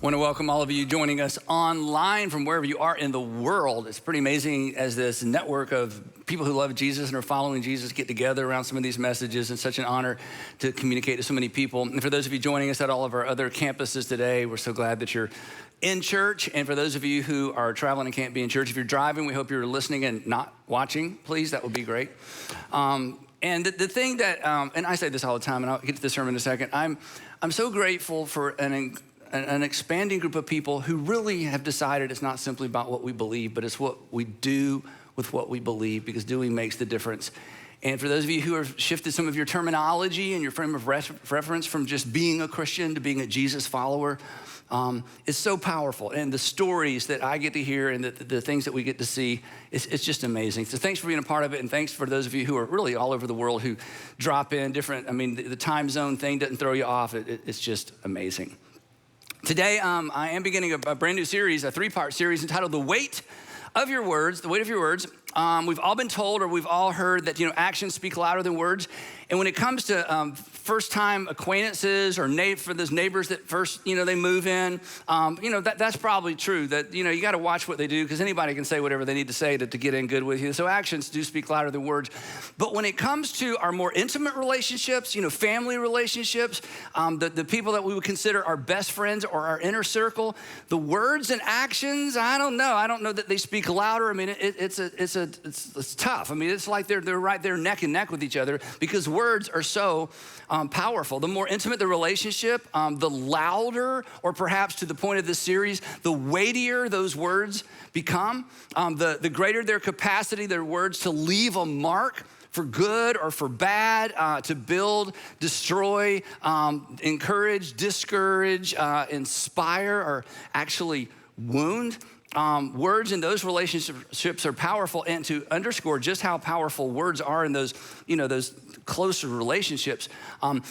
I want to welcome all of you joining us online from wherever you are in the world. It's pretty amazing as this network of people who love Jesus and are following Jesus get together around some of these messages. It's such an honor to communicate to so many people. And for those of you joining us at all of our other campuses today, we're so glad that you're in church. And for those of you who are traveling and can't be in church, if you're driving, we hope you're listening and not watching, please. That would be great. And the thing that, and I say this all the time, and I'll get to the sermon in a second, I'm so grateful for an expanding group of people who really have decided it's not simply about what we believe, but it's what we do with what we believe, because doing makes the difference. And for those of you who have shifted some of your terminology and your frame of reference from just being a Christian to being a Jesus follower, it's so powerful. And the stories that I get to hear and the things that we get to see, it's just amazing. So thanks for being a part of it. And thanks for those of you who are really all over the world who drop in different, the time zone thing doesn't throw you off. It's just amazing. Today, I am beginning a brand new series, a 3-part series entitled The Weight of Your Words, The Weight of Your Words. We've all been told, or we've all heard that, actions speak louder than words. And when it comes to first-time acquaintances or for those neighbors that first, they move in, that's probably true. That, you got to watch what they do, because anybody can say whatever they need to say to get in good with you. So actions do speak louder than words. But when it comes to our more intimate relationships, family relationships, the people that we would consider our best friends or our inner circle, the words and actions, I don't know. I don't know that they speak louder. It's tough. It's like they're right there neck and neck with each other, because words are so powerful. The more intimate the relationship, the louder, or perhaps to the point of this series, the weightier those words become, the greater their capacity, their words to leave a mark for good or for bad, to build, destroy, encourage, discourage, inspire, or actually wound. Words in those relationships are powerful, and to underscore just how powerful words are in those, those closer relationships,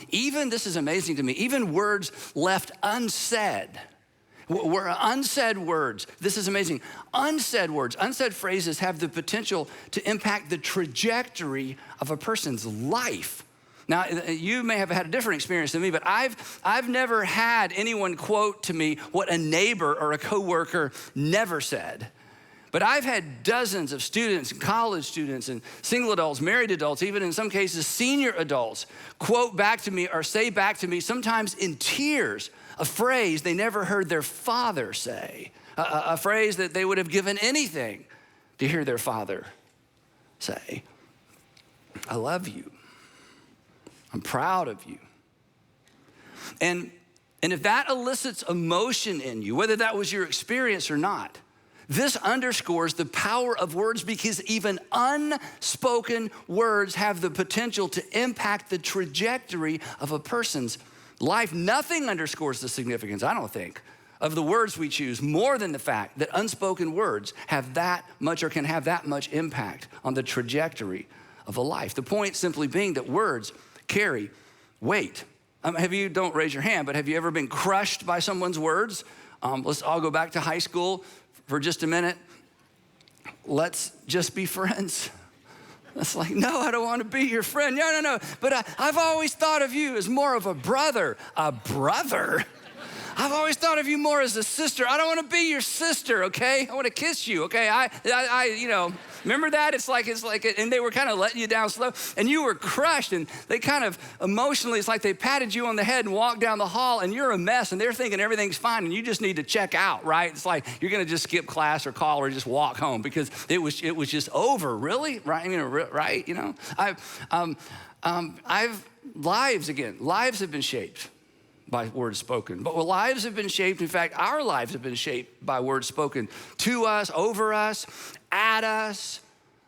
even, this is amazing to me, even words left unsaid, unsaid words, this is amazing, unsaid words, unsaid phrases have the potential to impact the trajectory of a person's life. Now, you may have had a different experience than me, but I've never had anyone quote to me what a neighbor or a coworker never said. But I've had dozens of students, college students, and single adults, married adults, even in some cases senior adults, quote back to me or say back to me, sometimes in tears, a phrase they never heard their father say, a phrase that they would have given anything to hear their father say. I love you. I'm proud of you. And if that elicits emotion in you, whether that was your experience or not, this underscores the power of words, because even unspoken words have the potential to impact the trajectory of a person's life. Nothing underscores the significance, I don't think, of the words we choose more than the fact that unspoken words have that much, or can have that much impact on the trajectory of a life. The point simply being that words carry weight. Don't raise your hand, but have you ever been crushed by someone's words? Let's all go back to high school for just a minute. Let's just be friends. It's like, no, I don't want to be your friend. No. But I've always thought of you as more of a brother. A brother? I've always thought of you more as a sister. I don't want to be your sister, okay? I want to kiss you, okay? Remember that? It's like, and they were kind of letting you down slow, and you were crushed, and they kind of emotionally, it's like they patted you on the head and walked down the hall, and you're a mess, and they're thinking everything's fine, and you just need to check out, right? It's like you're going to just skip class or call or just walk home, because it was just over, really, right? Right? Lives have been shaped by words spoken. But lives have been shaped, in fact, our lives have been shaped by words spoken to us, over us, at us,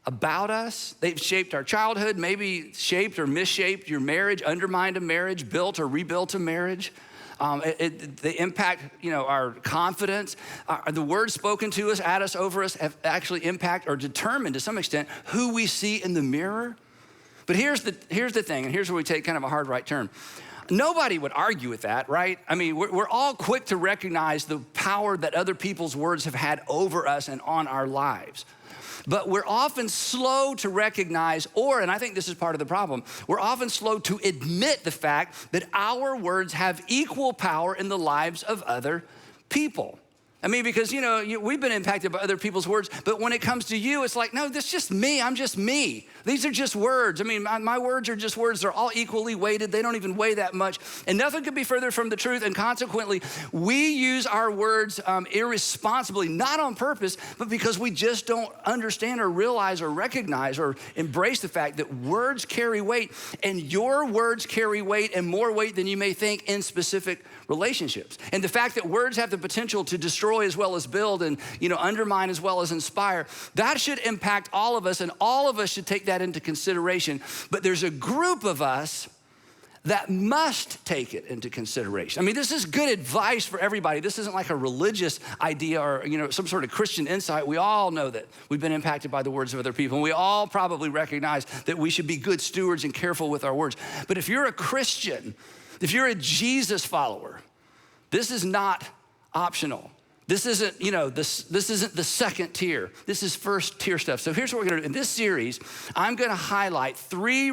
about us. They've shaped our childhood, maybe shaped or misshaped your marriage, undermined a marriage, built or rebuilt a marriage. They impact, our confidence. The words spoken to us, at us, over us have actually impact or determined to some extent who we see in the mirror. But here's the thing, and here's where we take kind of a hard right turn. Nobody would argue with that, right? We're all quick to recognize the power that other people's words have had over us and on our lives. But we're often slow to recognize, and I think this is part of the problem, we're often slow to admit the fact that our words have equal power in the lives of other people. I mean, because, we've been impacted by other people's words, but when it comes to you, it's like, no, that's just me. I'm just me. These are just words. I mean, my words are just words. They're all equally weighted. They don't even weigh that much. And nothing could be further from the truth. And consequently, we use our words irresponsibly, not on purpose, but because we just don't understand or realize or recognize or embrace the fact that words carry weight, and your words carry weight and more weight than you may think in specific relationships. And the fact that words have the potential to destroy as well as build and, undermine as well as inspire, that should impact all of us, and all of us should take that into consideration. But there's a group of us that must take it into consideration. I mean, this is good advice for everybody. This isn't like a religious idea or, some sort of Christian insight. We all know that we've been impacted by the words of other people, and we all probably recognize that we should be good stewards and careful with our words. But if you're a Christian, if you're a Jesus follower, this is not optional. This isn't, this isn't the second tier. This is first tier stuff. So here's what we're gonna do. In this series, I'm gonna highlight three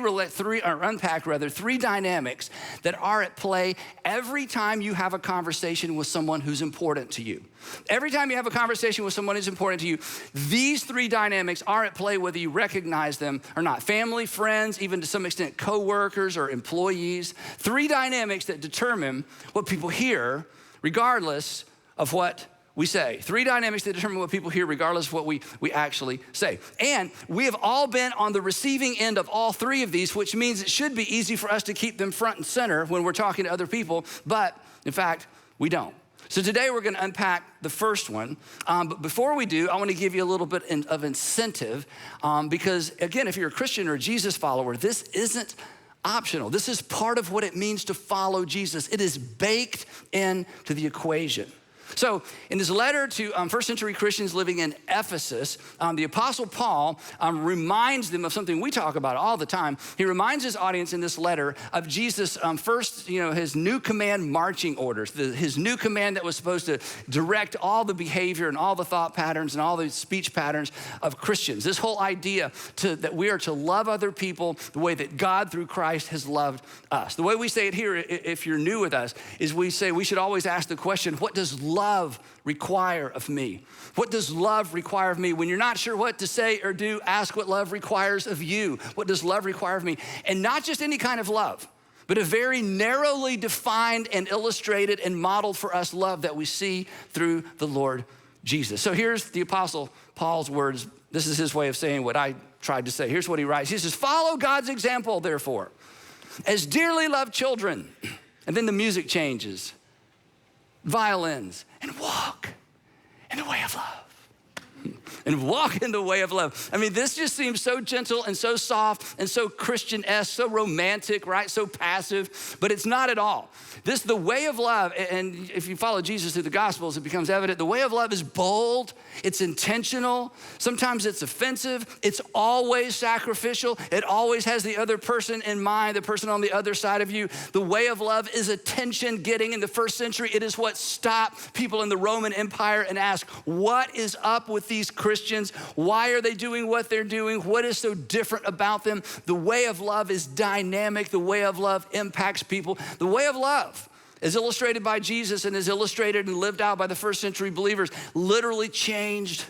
dynamics that are at play every time you have a conversation with someone who's important to you. Every time you have a conversation with someone who's important to you, these three dynamics are at play whether you recognize them or not. Family, friends, even to some extent coworkers or employees. Three dynamics that determine what people hear regardless of what we say. Three dynamics that determine what people hear regardless of what we actually say. And we have all been on the receiving end of all three of these, which means it should be easy for us to keep them front and center when we're talking to other people, but in fact, we don't. So today we're gonna unpack the first one, but before we do, I wanna give you a little bit of incentive because again, if you're a Christian or a Jesus follower, this isn't optional. This is part of what it means to follow Jesus. It is baked into the equation. So in his letter to first century Christians living in Ephesus, the Apostle Paul reminds them of something we talk about all the time. He reminds his audience in this letter of Jesus' first, his new command marching orders, his new command that was supposed to direct all the behavior and all the thought patterns and all the speech patterns of Christians. This whole idea that we are to love other people the way that God through Christ has loved us. The way we say it here, if you're new with us, is we say we should always ask the question, what does love require of me? What does love require of me? When you're not sure what to say or do, ask what love requires of you. What does love require of me? And not just any kind of love, but a very narrowly defined and illustrated and modeled for us love that we see through the Lord Jesus. So here's the Apostle Paul's words. This is his way of saying what I tried to say. Here's what he writes. He says, follow God's example, therefore, as dearly loved children. And then the music changes. Violins, and walk in the way of love. And walk in the way of love. I mean, this just seems so gentle and so soft and so Christian-esque, so romantic, right? So passive, but it's not at all. The way of love, and if you follow Jesus through the Gospels, it becomes evident. The way of love is bold, it's intentional, sometimes it's offensive, it's always sacrificial, it always has the other person in mind, the person on the other side of you. The way of love is attention-getting. In the first century, it is what stopped people in the Roman Empire and asked, what is up with these Christians? Why are they doing what they're doing? What is so different about them? The way of love is dynamic. The way of love impacts people. The way of love, as illustrated by Jesus and as illustrated and lived out by the first century believers, literally changed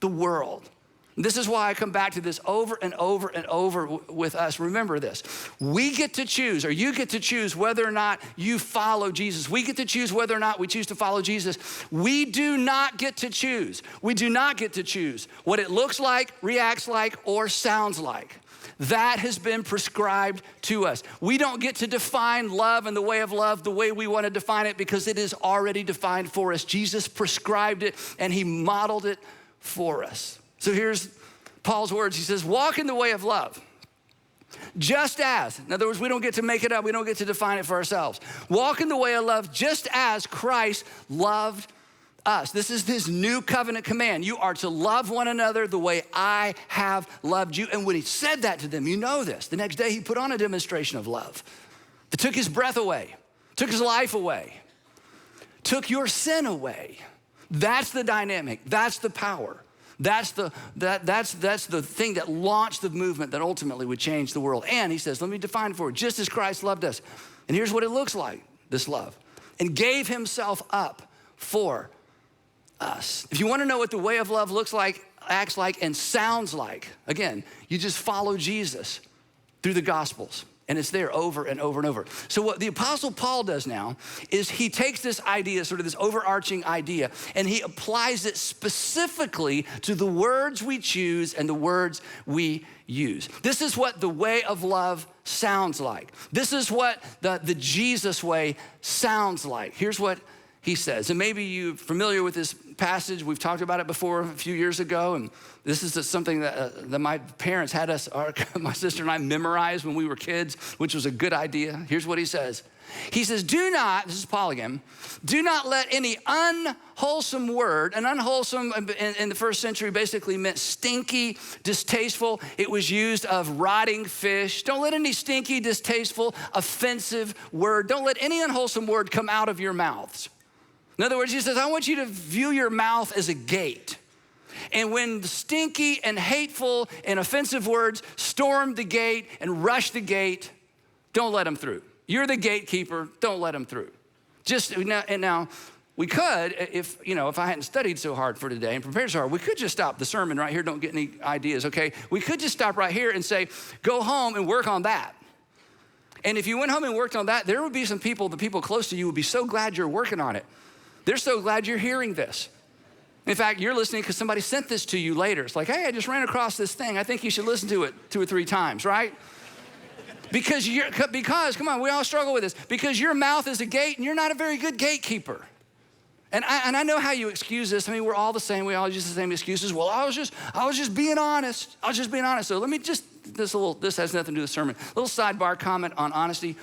the world. This is why I come back to this over and over and over with us. Remember this, we get to choose, or you get to choose whether or not you follow Jesus. We get to choose whether or not we choose to follow Jesus. We do not get to choose. We do not get to choose what it looks like, reacts like, or sounds like. That has been prescribed to us. We don't get to define love and the way of love the way we want to define it because it is already defined for us. Jesus prescribed it and he modeled it for us. So here's Paul's words. He says, walk in the way of love. Just as, in other words, we don't get to make it up. We don't get to define it for ourselves. Walk in the way of love just as Christ loved us. This is his new covenant command. You are to love one another the way I have loved you. And when he said that to them, you know this, the next day he put on a demonstration of love that took his breath away, took his life away, took your sin away. That's the dynamic. That's the power. That's the thing that launched the movement that ultimately would change the world. And he says, let me define it for you, just as Christ loved us. And here's what it looks like, this love. And gave himself up for us. If you want to know what the way of love looks like, acts like, and sounds like, again, you just follow Jesus through the Gospels. And it's there over and over and over. So what the Apostle Paul does now is he takes this idea, sort of this overarching idea, and he applies it specifically to the words we choose and the words we use. This is what the way of love sounds like. This is what the Jesus way sounds like. Here's what he says. And maybe you're familiar with this passage. We've talked about it before a few years ago. And this is something that my parents had us, my sister and I, memorize when we were kids, which was a good idea. Here's what he says. He says, do not, this is Paul again, do not let any unwholesome word, and unwholesome in the first century basically meant stinky, distasteful. It was used of rotting fish. Don't let any stinky, distasteful, offensive word, don't let any unwholesome word come out of your mouths. In other words, he says, I want you to view your mouth as a gate. And when stinky and hateful and offensive words storm the gate and rush the gate, don't let them through. You're the gatekeeper, don't let them through. Now, we could, if I hadn't studied so hard for today and prepared so hard, we could just stop the sermon right here, don't get any ideas, okay? We could just stop right here and say, go home and work on that. And if you went home and worked on that, there would be some people, the people close to you would be so glad you're working on it. They're so glad you're hearing this. In fact, you're listening because somebody sent this to you later. It's like, hey, I just ran across this thing. I think you should listen to it 2 or 3 times, right? Because, come on, we all struggle with this. Because your mouth is a gate and you're not a very good gatekeeper. And I know how you excuse this. I mean, we're all the same. We all use the same excuses. Well, I was just being honest. I was just being honest. So let me just, this has nothing to do with the sermon. A little sidebar comment on honesty.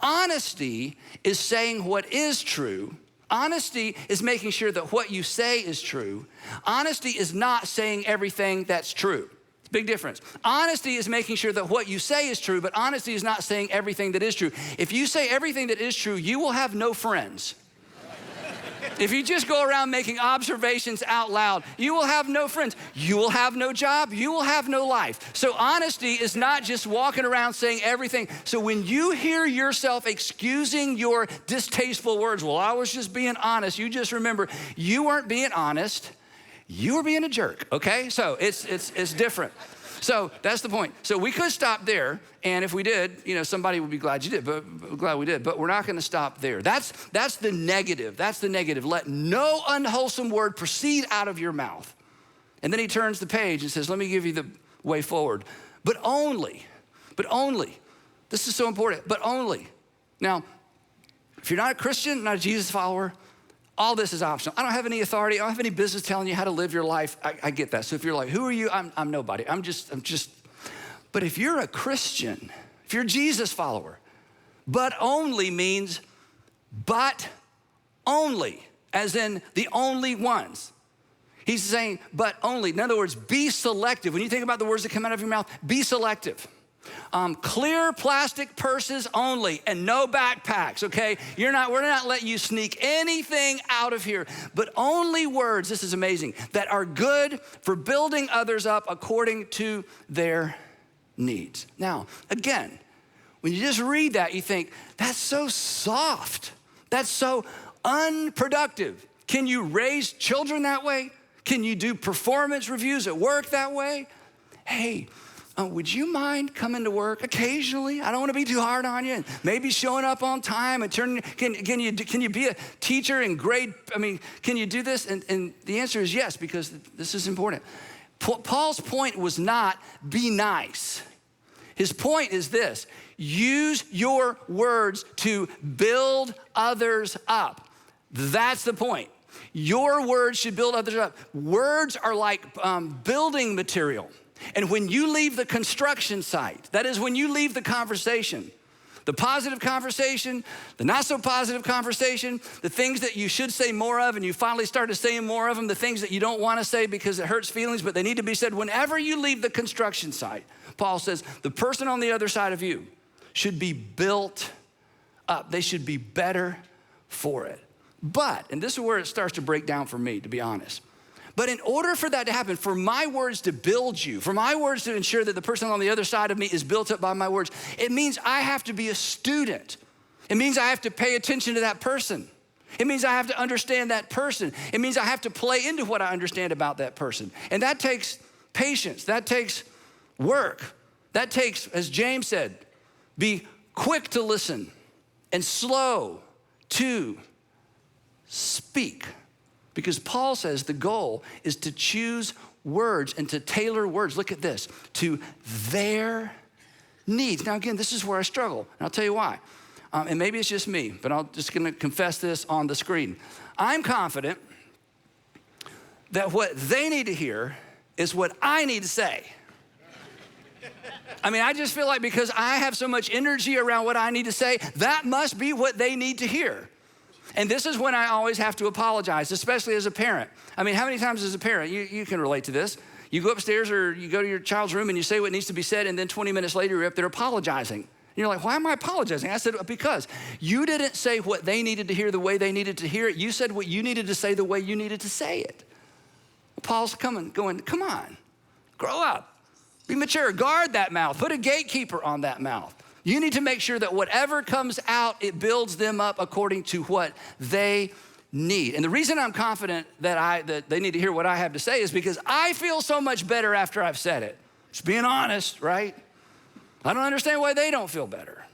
Honesty is saying what is true. Honesty is making sure that what you say is true. Honesty is not saying everything that's true. It's a big difference. Honesty is making sure that what you say is true, but honesty is not saying everything that is true. If you say everything that is true, you will have no friends. If you just go around making observations out loud, you will have no friends. You will have no job. You will have no life. So honesty is not just walking around saying everything. So when you hear yourself excusing your distasteful words, well, I was just being honest, you just remember you weren't being honest. You were being a jerk, okay? So it's different. So that's the point. So we could stop there, and if we did, somebody would be glad you did, but glad we did. But we're not going to stop there. That's the negative. That's the negative. Let no unwholesome word proceed out of your mouth. And then he turns the page and says, let me give you the way forward. But only, this is so important, but only. Now, if you're not a Christian, not a Jesus follower, all this is optional. I don't have any authority. I don't have any business telling you how to live your life. I get that. So if you're like, who are you? I'm nobody. I'm just. But if you're a Christian, if you're a Jesus follower, but only means but only, as in the only ones. He's saying but only. In other words, be selective. When you think about the words that come out of your mouth, be selective. Clear plastic purses only and no backpacks, okay? We're not letting you sneak anything out of here, but only words, this is amazing, that are good for building others up according to their needs. Now, again, when you just read that, you think, that's so soft. That's so unproductive. Can you raise children that way? Can you do performance reviews at work that way? Hey, would you mind coming to work occasionally? I don't want to be too hard on you. And maybe showing up on time and can you be a teacher in grade? Can you do this? And the answer is yes, because this is important. Paul's point was not be nice. His point is this: use your words to build others up. That's the point. Your words should build others up. Words are like building material. And when you leave the construction site, that is when you leave the conversation, the positive conversation, the not so positive conversation, the things that you should say more of and you finally started saying more of them, the things that you don't want to say because it hurts feelings but they need to be said. Whenever you leave the construction site, Paul says the person on the other side of you should be built up. They should be better for it. But, and this is where it starts to break down for me, to be honest. But in order for that to happen, for my words to build you, for my words to ensure that the person on the other side of me is built up by my words, it means I have to be a student. It means I have to pay attention to that person. It means I have to understand that person. It means I have to play into what I understand about that person. And that takes patience. That takes work. That takes, as James said, be quick to listen and slow to speak. Because Paul says the goal is to choose words and to tailor words, look at this, to their needs. Now again, this is where I struggle, and I'll tell you why. And maybe it's just me, but I'm just gonna confess this on the screen. I'm confident that what they need to hear is what I need to say. I mean, I just feel like because I have so much energy around what I need to say, that must be what they need to hear. And this is when I always have to apologize, especially as a parent. I mean, how many times as a parent, you can relate to this. You go upstairs or you go to your child's room and you say what needs to be said, and then 20 minutes later, you're up there apologizing. And you're like, why am I apologizing? I said, because you didn't say what they needed to hear the way they needed to hear it. You said what you needed to say the way you needed to say it. Paul's going, come on, grow up, be mature, guard that mouth, put a gatekeeper on that mouth. You need to make sure that whatever comes out, it builds them up according to what they need. And the reason I'm confident that they need to hear what I have to say is because I feel so much better after I've said it. Just being honest, right? I don't understand why they don't feel better.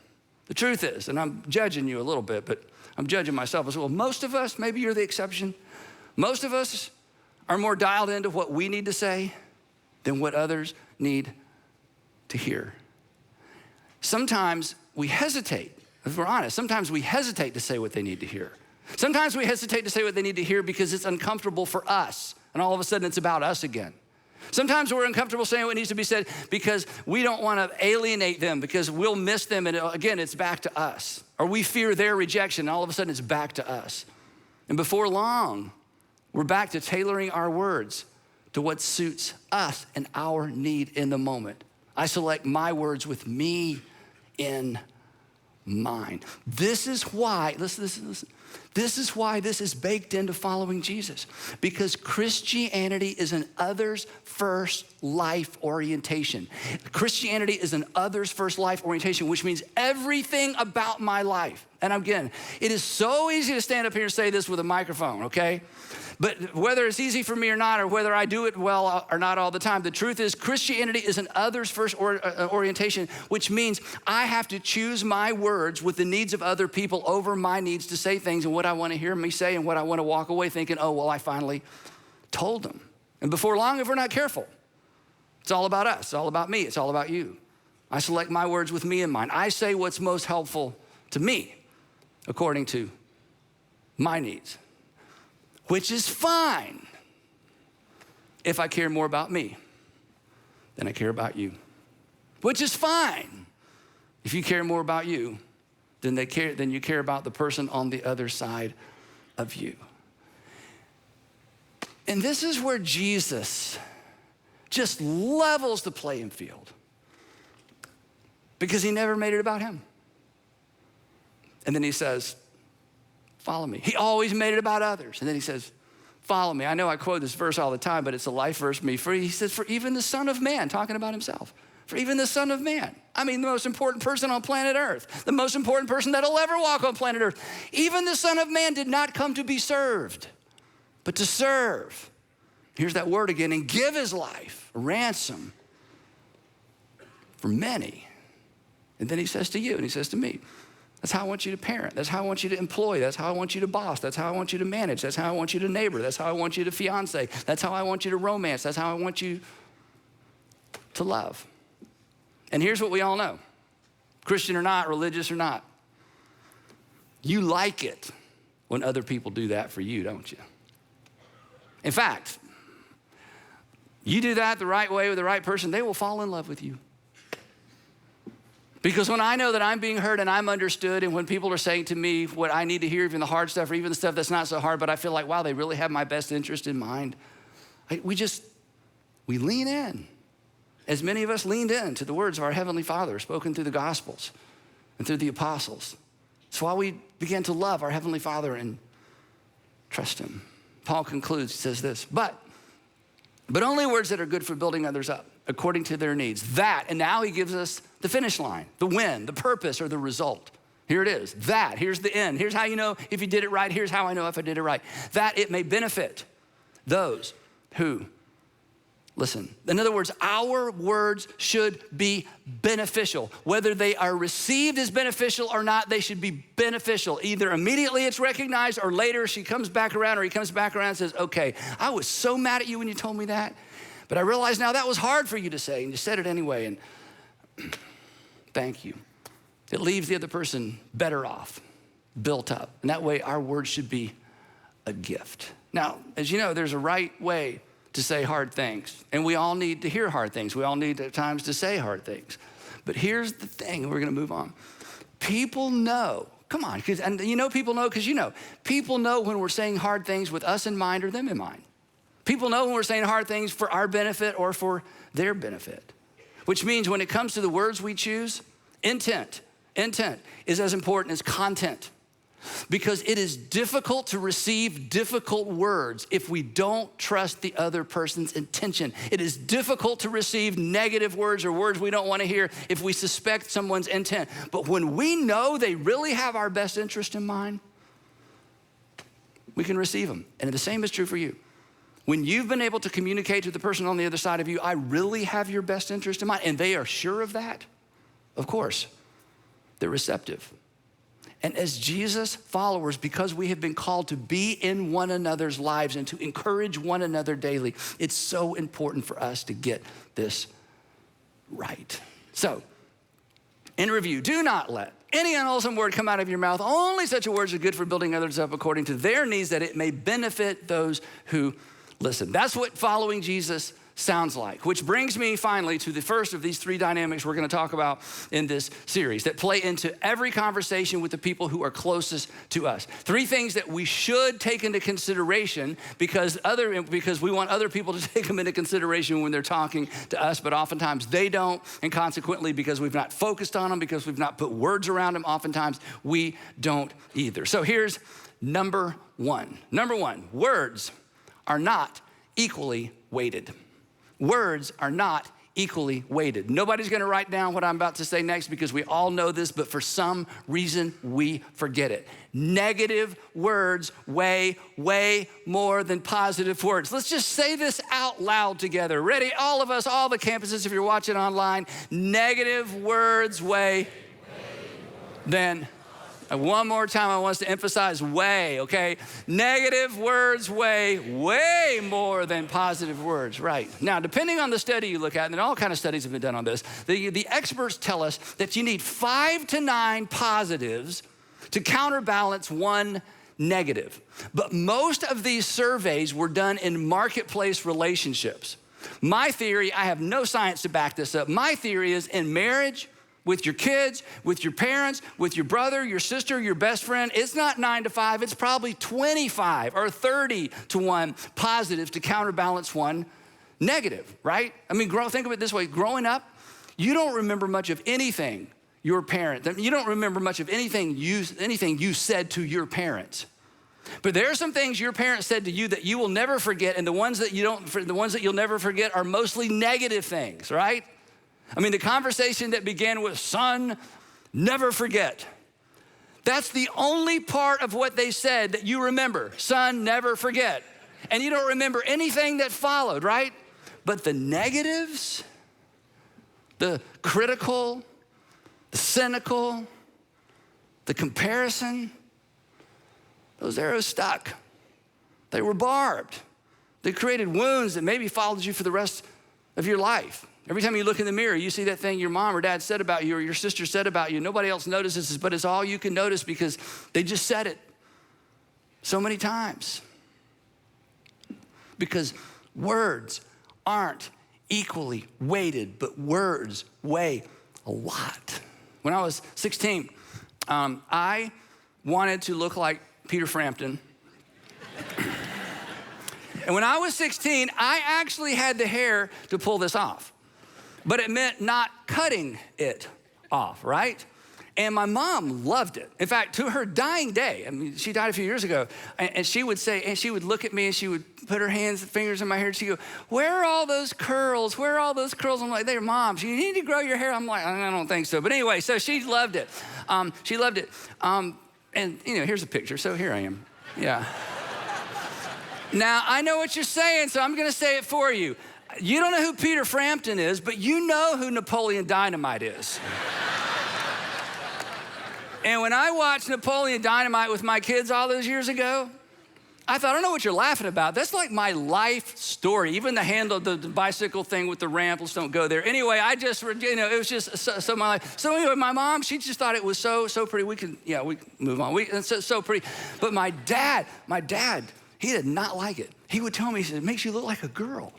The truth is, and I'm judging you a little bit, but I'm judging myself as well. Most of us, maybe you're the exception, most of us are more dialed into what we need to say than what others need to hear. Sometimes we hesitate, if we're honest, sometimes we hesitate to say what they need to hear. Sometimes we hesitate to say what they need to hear because it's uncomfortable for us, and all of a sudden it's about us again. Sometimes we're uncomfortable saying what needs to be said because we don't want to alienate them, because we'll miss them, and again, it's back to us. Or we fear their rejection, and all of a sudden it's back to us. And before long, we're back to tailoring our words to what suits us and our need in the moment. I select my words with me in mind. This is why, listen. This is why this is baked into following Jesus, because Christianity is an others first life orientation. Christianity is an others first life orientation, which means everything about my life. And again, it is so easy to stand up here and say this with a microphone, okay? But whether it's easy for me or not, or whether I do it well or not all the time, the truth is Christianity is an others first orientation, which means I have to choose my words with the needs of other people over my needs to say things and what I want to hear me say and what I want to walk away thinking, oh, well, I finally told them. And before long, if we're not careful, it's all about us. It's all about me. It's all about you. I select my words with me in mind. I say what's most helpful to me according to my needs, which is fine if I care more about me than I care about you. Which is fine if you care more about you than you care about the person on the other side of you. And this is where Jesus just levels the playing field, because he never made it about him. And then he says, follow me. He always made it about others. And then he says, follow me. I know I quote this verse all the time, but it's a life verse for me. He says, for even the Son of Man, talking about himself, for even the Son of Man. I mean, the most important person on planet Earth, the most important person that'll ever walk on planet Earth. Even the Son of Man did not come to be served, but to serve. Here's that word again, and give his life, a ransom for many. And then he says to you, and he says to me, that's how I want you to parent. That's how I want you to employ. That's how I want you to boss. That's how I want you to manage. That's how I want you to neighbor. That's how I want you to fiance. That's how I want you to romance. That's how I want you to love. And here's what we all know, Christian or not, religious or not, you like it when other people do that for you, don't you? In fact, you do that the right way with the right person, they will fall in love with you. Because when I know that I'm being heard and I'm understood, and when people are saying to me what I need to hear, even the hard stuff or even the stuff that's not so hard, but I feel like, wow, they really have my best interest in mind, we lean in. As many of us leaned in to the words of our Heavenly Father spoken through the Gospels and through the apostles. That's why we began to love our Heavenly Father and trust him. Paul concludes, he says this, but only words that are good for building others up according to their needs. That, and now he gives us the finish line, the win, the purpose, or the result. Here it is. That, here's the end. Here's how you know if you did it right. Here's how I know if I did it right. That it may benefit those who listen. In other words, our words should be beneficial. Whether they are received as beneficial or not, they should be beneficial. Either immediately it's recognized or later she comes back around or he comes back around and says, okay, I was so mad at you when you told me that, but I realize now that was hard for you to say and you said it anyway, and thank you. It leaves the other person better off, built up. And that way our words should be a gift. Now, as you know, there's a right way to say hard things. And we all need to hear hard things. We all need at times to say hard things. But here's the thing, and we're gonna move on. People know, come on, and you know people know because you know. People know when we're saying hard things with us in mind or them in mind. People know when we're saying hard things for our benefit or for their benefit. Which means when it comes to the words we choose, intent is as important as content. Because it is difficult to receive difficult words if we don't trust the other person's intention. It is difficult to receive negative words or words we don't want to hear if we suspect someone's intent. But when we know they really have our best interest in mind, we can receive them. And the same is true for you. When you've been able to communicate to the person on the other side of you, I really have your best interest in mind, and they are sure of that, of course, they're receptive. And as Jesus followers, because we have been called to be in one another's lives and to encourage one another daily, it's so important for us to get this right. So, in review, do not let any unwholesome word come out of your mouth. Only such words are good for building others up according to their needs, that it may benefit those who listen. That's what following Jesus sounds like, which brings me finally to the first of these three dynamics we're going to talk about in this series that play into every conversation with the people who are closest to us. Three things that we should take into consideration because we want other people to take them into consideration when they're talking to us, but oftentimes they don't, and consequently, because we've not focused on them, because we've not put words around them, oftentimes we don't either. So here's number one. Number one, words are not equally weighted. Words are not equally weighted. Nobody's gonna write down what I'm about to say next because we all know this, but for some reason we forget it. Negative words weigh way more than positive words. Let's just say this out loud together. Ready? All of us, all the campuses, if you're watching online, negative words weigh than. One more time, I want us to emphasize weigh, okay? Negative words weigh way more than positive words, right? Now, depending on the study you look at, and all kind of studies have been done on this, the experts tell us that you need 5 to 9 positives to counterbalance 1 negative. But most of these surveys were done in marketplace relationships. My theory, I have no science to back this up. My theory is in marriage, with your kids, with your parents, with your brother, your sister, your best friend, it's not 9 to 5, it's probably 25 or 30 to 1 positives to counterbalance 1 negative, right? I mean, think of it this way. Growing up, you don't remember much of anything you don't remember much of anything you said to your parents. But there are some things your parents said to you that you will never forget, and the ones that you'll never forget are mostly negative things, right? I mean, the conversation that began with, son, never forget. That's the only part of what they said that you remember. Son, never forget. And you don't remember anything that followed, right? But the negatives, the critical, the cynical, the comparison, those arrows stuck. They were barbed. They created wounds that maybe followed you for the rest of your life. Every time you look in the mirror, you see that thing your mom or dad said about you or your sister said about you. Nobody else notices this, but it's all you can notice because they just said it so many times. Because words aren't equally weighted, but words weigh a lot. When I was 16, I wanted to look like Peter Frampton. And when I was 16, I actually had the hair to pull this off. But it meant not cutting it off, right? And my mom loved it. In fact, to her dying day, I mean, she died a few years ago, and she would say, and she would look at me and she would put her fingers in my hair, and she'd go, where are all those curls? Where are all those curls? I'm like, they're Mom, you need to grow your hair. I'm like, I don't think so. But anyway, so she loved it. She loved it. And here's a picture. So here I am. Yeah. Now, I know what you're saying, so I'm gonna say it for you. You don't know who Peter Frampton is, but you know who Napoleon Dynamite is. And when I watched Napoleon Dynamite with my kids all those years ago, I thought, I don't know what you're laughing about. That's like my life story. Even the handle, the bicycle thing with the ramp, let's don't go there. Anyway, it was just so my life. So anyway, my mom, she just thought it was so pretty. We can move on. It's so pretty. But my dad, he did not like it. He would tell me, he said, it makes you look like a girl.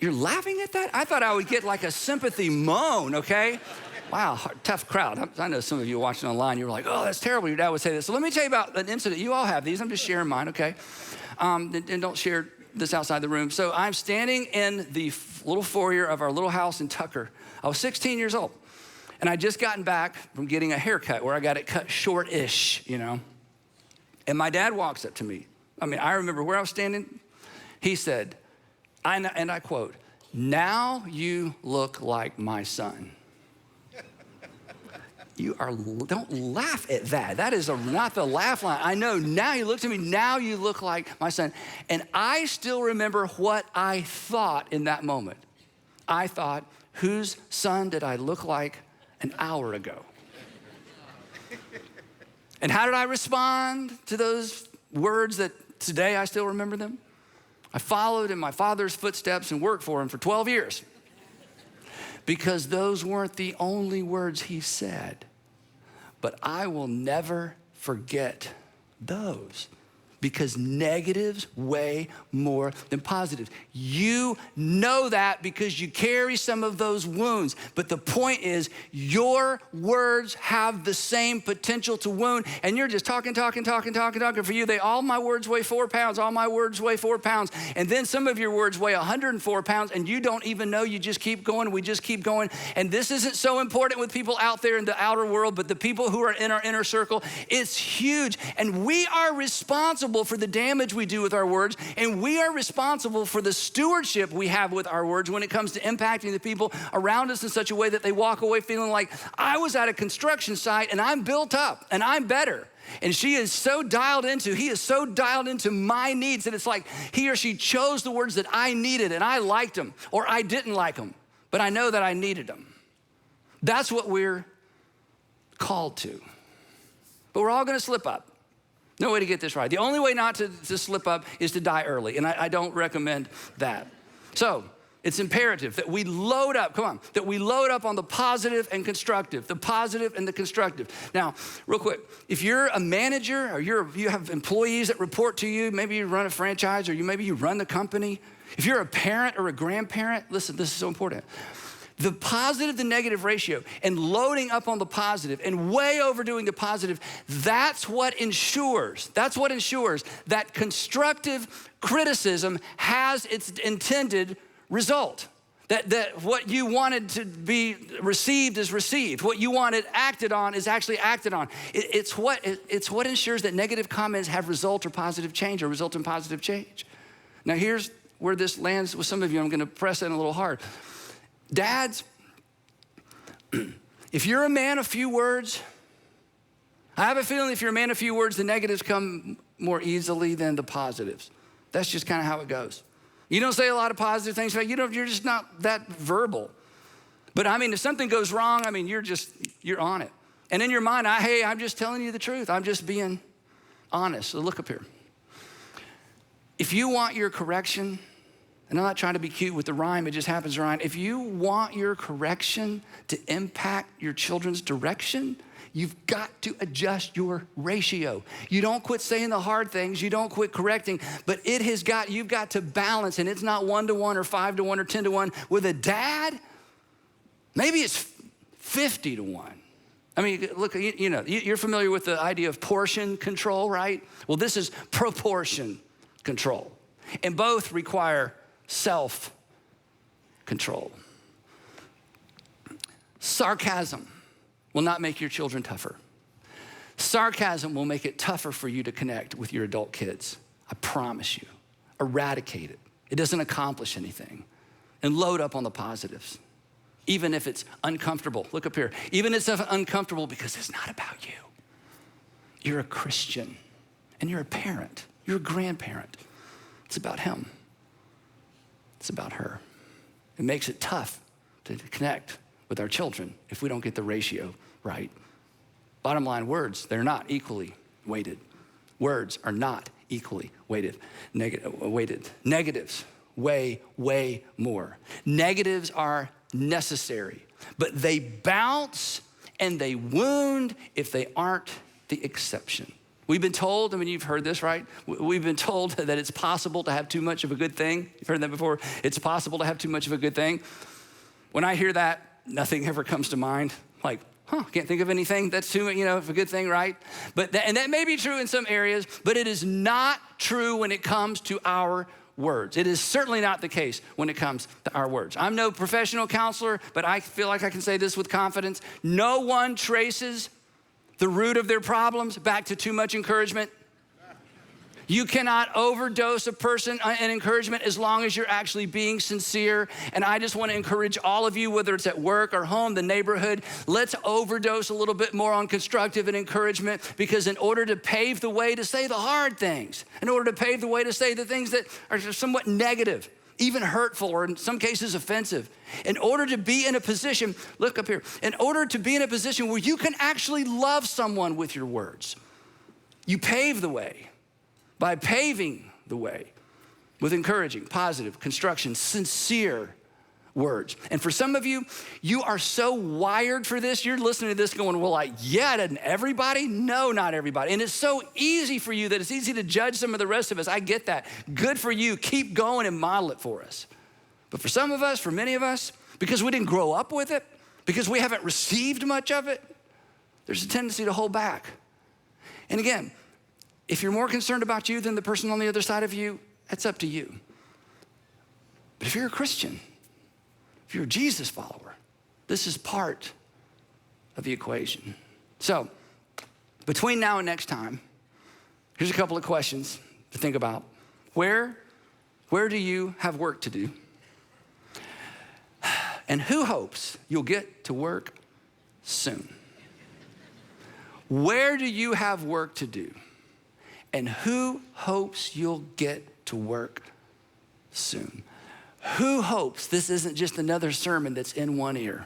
You're laughing at that? I thought I would get like a sympathy moan, okay? Wow, tough crowd. I know some of you watching online, you were like, oh, that's terrible. Your dad would say this. So let me tell you about an incident. You all have these. I'm just sharing mine, okay? And don't share this outside the room. So I'm standing in the little foyer of our little house in Tucker. I was 16 years old. And I'd just gotten back from getting a haircut where I got it cut short-ish, And my dad walks up to me. I mean, I remember where I was standing. He said, and I quote, now you look like my son. Don't laugh at that. That is not the laugh line. I know now you look to me, now you look like my son. And I still remember what I thought in that moment. I thought, whose son did I look like an hour ago? And how did I respond to those words that today I still remember them? I followed in my father's footsteps and worked for him for 12 years. Because those weren't the only words he said. But I will never forget those. Because negatives weigh more than positives. You know that because you carry some of those wounds. But the point is, your words have the same potential to wound. And you're just talking. For you, all my words weigh 4 pounds. All my words weigh 4 pounds. And then some of your words weigh 104 pounds. And you don't even know. You just keep going. We just keep going. And this isn't so important with people out there in the outer world. But the people who are in our inner circle, it's huge. And we are responsible for the damage we do with our words, and we are responsible for the stewardship we have with our words when it comes to impacting the people around us in such a way that they walk away feeling like, I was at a construction site and I'm built up and I'm better. And he is so dialed into my needs that it's like he or she chose the words that I needed and I liked them or I didn't like them, but I know that I needed them. That's what we're called to. But we're all gonna slip up. No way to get this right. The only way not to slip up is to die early, and I don't recommend that. So it's imperative that we load up, that we load up on the positive and constructive, the positive and the constructive. Now, real quick, if you're a manager or you have employees that report to you, maybe you run a franchise or maybe you run the company. If you're a parent or a grandparent, listen, this is so important. The positive to negative ratio and loading up on the positive and way overdoing the positive, that's what ensures that constructive criticism has its intended result. That what you wanted to be received is received. What you wanted acted on is actually acted on. It's what ensures that negative comments have result or positive change or result in positive change. Now here's where this lands with some of you. I'm gonna press in a little hard. Dads, if you're a man of few words, I have a feeling if you're a man of few words, the negatives come more easily than the positives. That's just kind of how it goes. You don't say a lot of positive things, you're just not that verbal. But I mean, if something goes wrong, I mean, you're on it. And in your mind, hey, I'm just telling you the truth. I'm just being honest. So look up here. If you want your correction, and I'm not trying to be cute with the rhyme, it just happens to rhyme. If you want your correction to impact your children's direction, you've got to adjust your ratio. You don't quit saying the hard things, you don't quit correcting, but you've got to balance, and it's not 1-to-1 or 5-to-1 or 10-to-1. With a dad, maybe it's 50-to-1. I mean, look, you're familiar with the idea of portion control, right? Well, this is proportion control, and both require self-control. Sarcasm will not make your children tougher. Sarcasm will make it tougher for you to connect with your adult kids. I promise you. Eradicate it. It doesn't accomplish anything. And load up on the positives. Even if it's uncomfortable. Look up here. Even if it's uncomfortable because it's not about you. You're a Christian and you're a parent. You're a grandparent. It's about him. It's about her. It makes it tough to connect with our children if we don't get the ratio right. Bottom line, words, they're not equally weighted. Words are not equally weighted. Negatives weigh way more. Negatives are necessary, but they bounce and they wound if they aren't the exception. We've been told, I mean, you've heard this, right? We've been told that it's possible to have too much of a good thing. You've heard that before. It's possible to have too much of a good thing. When I hear that, nothing ever comes to mind. Like, can't think of anything that's too, a good thing, right? And that may be true in some areas, but it is not true when it comes to our words. It is certainly not the case when it comes to our words. I'm no professional counselor, but I feel like I can say this with confidence. No one traces the root of their problems back to too much encouragement. You cannot overdose a person in encouragement as long as you're actually being sincere. And I just want to encourage all of you, whether it's at work or home, the neighborhood, let's overdose a little bit more on constructive and encouragement, because in order to pave the way to say the hard things, in order to pave the way to say the things that are somewhat negative, even hurtful, or in some cases offensive, in order to be in a position, look up here, in order to be in a position where you can actually love someone with your words, you pave the way by paving the way with encouraging, positive, construction, sincere words. And for some of you, you are so wired for this. You're listening to this going, well, yeah, doesn't everybody? No, not everybody. And it's so easy for you that it's easy to judge some of the rest of us. I get that. Good for you. Keep going and model it for us. But for some of us, for many of us, because we didn't grow up with it, because we haven't received much of it, there's a tendency to hold back. And again, if you're more concerned about you than the person on the other side of you, that's up to you. But if you're a Christian, if you're a Jesus follower, this is part of the equation. So, between now and next time, here's a couple of questions to think about. Where do you have work to do? And who hopes you'll get to work soon? Where do you have work to do? And who hopes you'll get to work soon? Who hopes this isn't just another sermon that's in one ear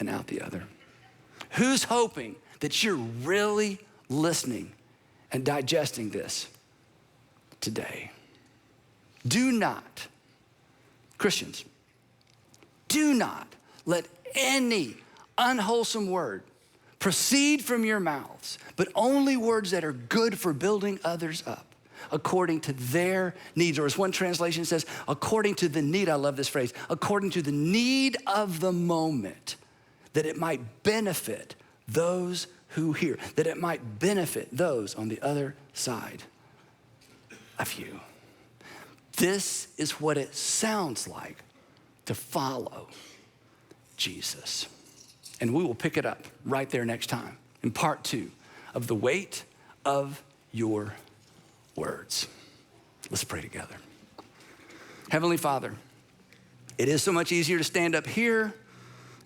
and out the other? Who's hoping that you're really listening and digesting this today? Do not, Christians, do not let any unwholesome word proceed from your mouths, but only words that are good for building others up according to their needs. Or as one translation says, according to the need, I love this phrase, according to the need of the moment, that it might benefit those who hear, that it might benefit those on the other side of you. This is what it sounds like to follow Jesus. And we will pick it up right there next time in part 2 of the weight of your words. Let's pray together. Heavenly Father, it is so much easier to stand up here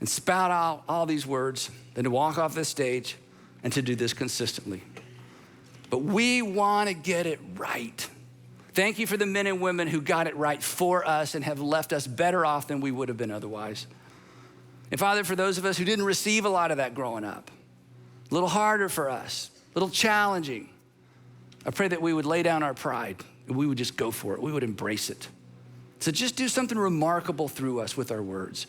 and spout out all these words than to walk off this stage and to do this consistently. But we want to get it right. Thank you for the men and women who got it right for us and have left us better off than we would have been otherwise. And Father, for those of us who didn't receive a lot of that growing up, a little harder for us, a little challenging, I pray that we would lay down our pride and we would just go for it. We would embrace it. So just do something remarkable through us with our words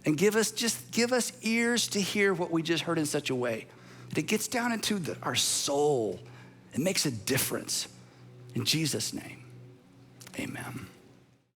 and give us ears to hear what we just heard in such a way that it gets down into our soul and makes a difference. In Jesus' name, amen.